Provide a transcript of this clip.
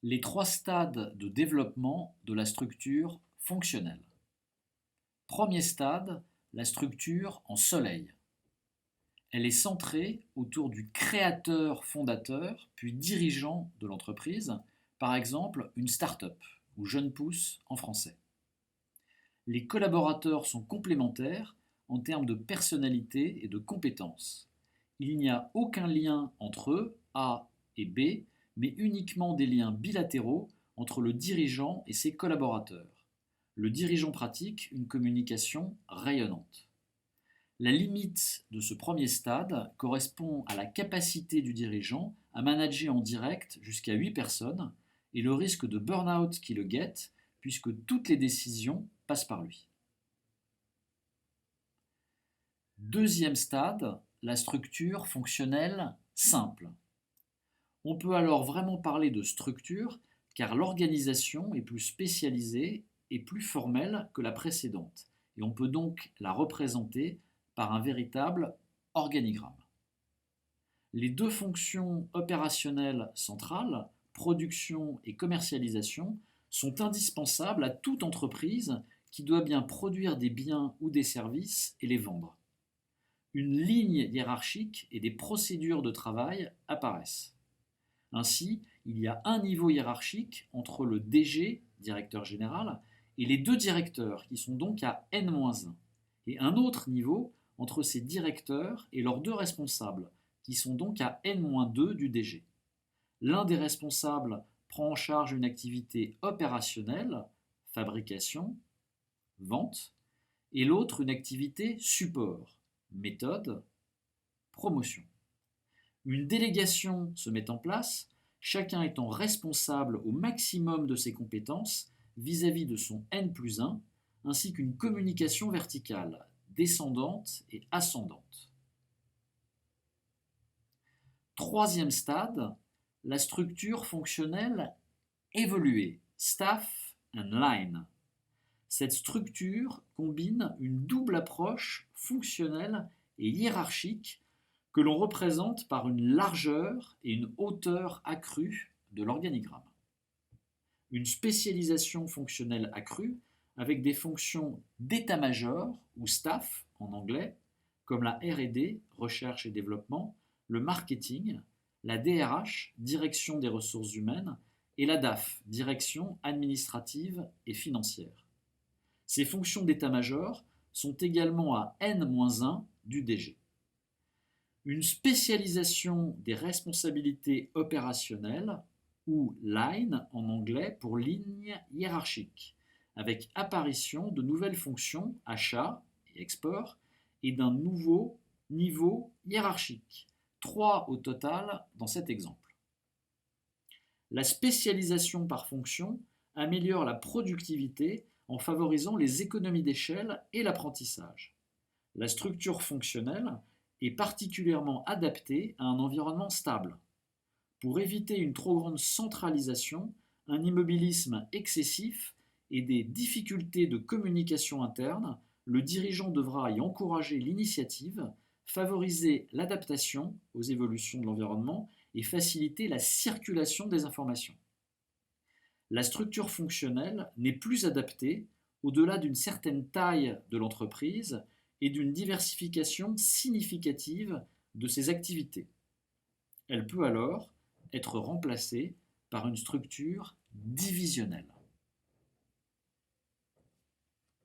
Les trois stades de développement de la structure fonctionnelle. Premier stade, la structure en soleil. Elle est centrée autour du créateur fondateur puis dirigeant de l'entreprise, par exemple une start-up ou jeune pousse en français. Les collaborateurs sont complémentaires en termes de personnalité et de compétences. Il n'y a aucun lien entre eux, A et B, mais uniquement des liens bilatéraux entre le dirigeant et ses collaborateurs. Le dirigeant pratique une communication rayonnante. La limite de ce premier stade correspond à la capacité du dirigeant à manager en direct jusqu'à 8 personnes et le risque de burn-out qui le guette puisque toutes les décisions passent par lui. Deuxième stade, la structure fonctionnelle simple. On peut alors vraiment parler de structure car l'organisation est plus spécialisée et plus formelle que la précédente et on peut donc la représenter par un véritable organigramme. Les deux fonctions opérationnelles centrales, production et commercialisation, sont indispensables à toute entreprise qui doit bien produire des biens ou des services et les vendre. Une ligne hiérarchique et des procédures de travail apparaissent. Ainsi, il y a un niveau hiérarchique entre le DG, directeur général, et les deux directeurs, qui sont donc à N-1, et un autre niveau entre ces directeurs et leurs deux responsables, qui sont donc à N-2 du DG. L'un des responsables prend en charge une activité opérationnelle, fabrication, vente, et l'autre une activité support, méthode, promotion. Une délégation se met en place, chacun étant responsable au maximum de ses compétences vis-à-vis de son N+1, ainsi qu'une communication verticale, descendante et ascendante. Troisième stade, la structure fonctionnelle évoluée, staff and line. Cette structure combine une double approche fonctionnelle et hiérarchique que l'on représente par une largeur et une hauteur accrue de l'organigramme. Une spécialisation fonctionnelle accrue avec des fonctions d'état-major ou staff en anglais, comme la R&D, recherche et développement, le marketing, la DRH, direction des ressources humaines, et la DAF, direction administrative et financière. Ces fonctions d'état-major sont également à N-1 du DG. Une spécialisation des responsabilités opérationnelles, ou line en anglais pour ligne hiérarchique, avec apparition de nouvelles fonctions achat et export et d'un nouveau niveau hiérarchique, 3 au total dans cet exemple. La spécialisation par fonction améliore la productivité en favorisant les économies d'échelle et l'apprentissage. La structure fonctionnelle est particulièrement adaptée à un environnement stable. Pour éviter une trop grande centralisation, un immobilisme excessif et des difficultés de communication interne, le dirigeant devra y encourager l'initiative, favoriser l'adaptation aux évolutions de l'environnement et faciliter la circulation des informations. La structure fonctionnelle n'est plus adaptée au-delà d'une certaine taille de l'entreprise et d'une diversification significative de ses activités. Elle peut alors être remplacée par une structure divisionnelle.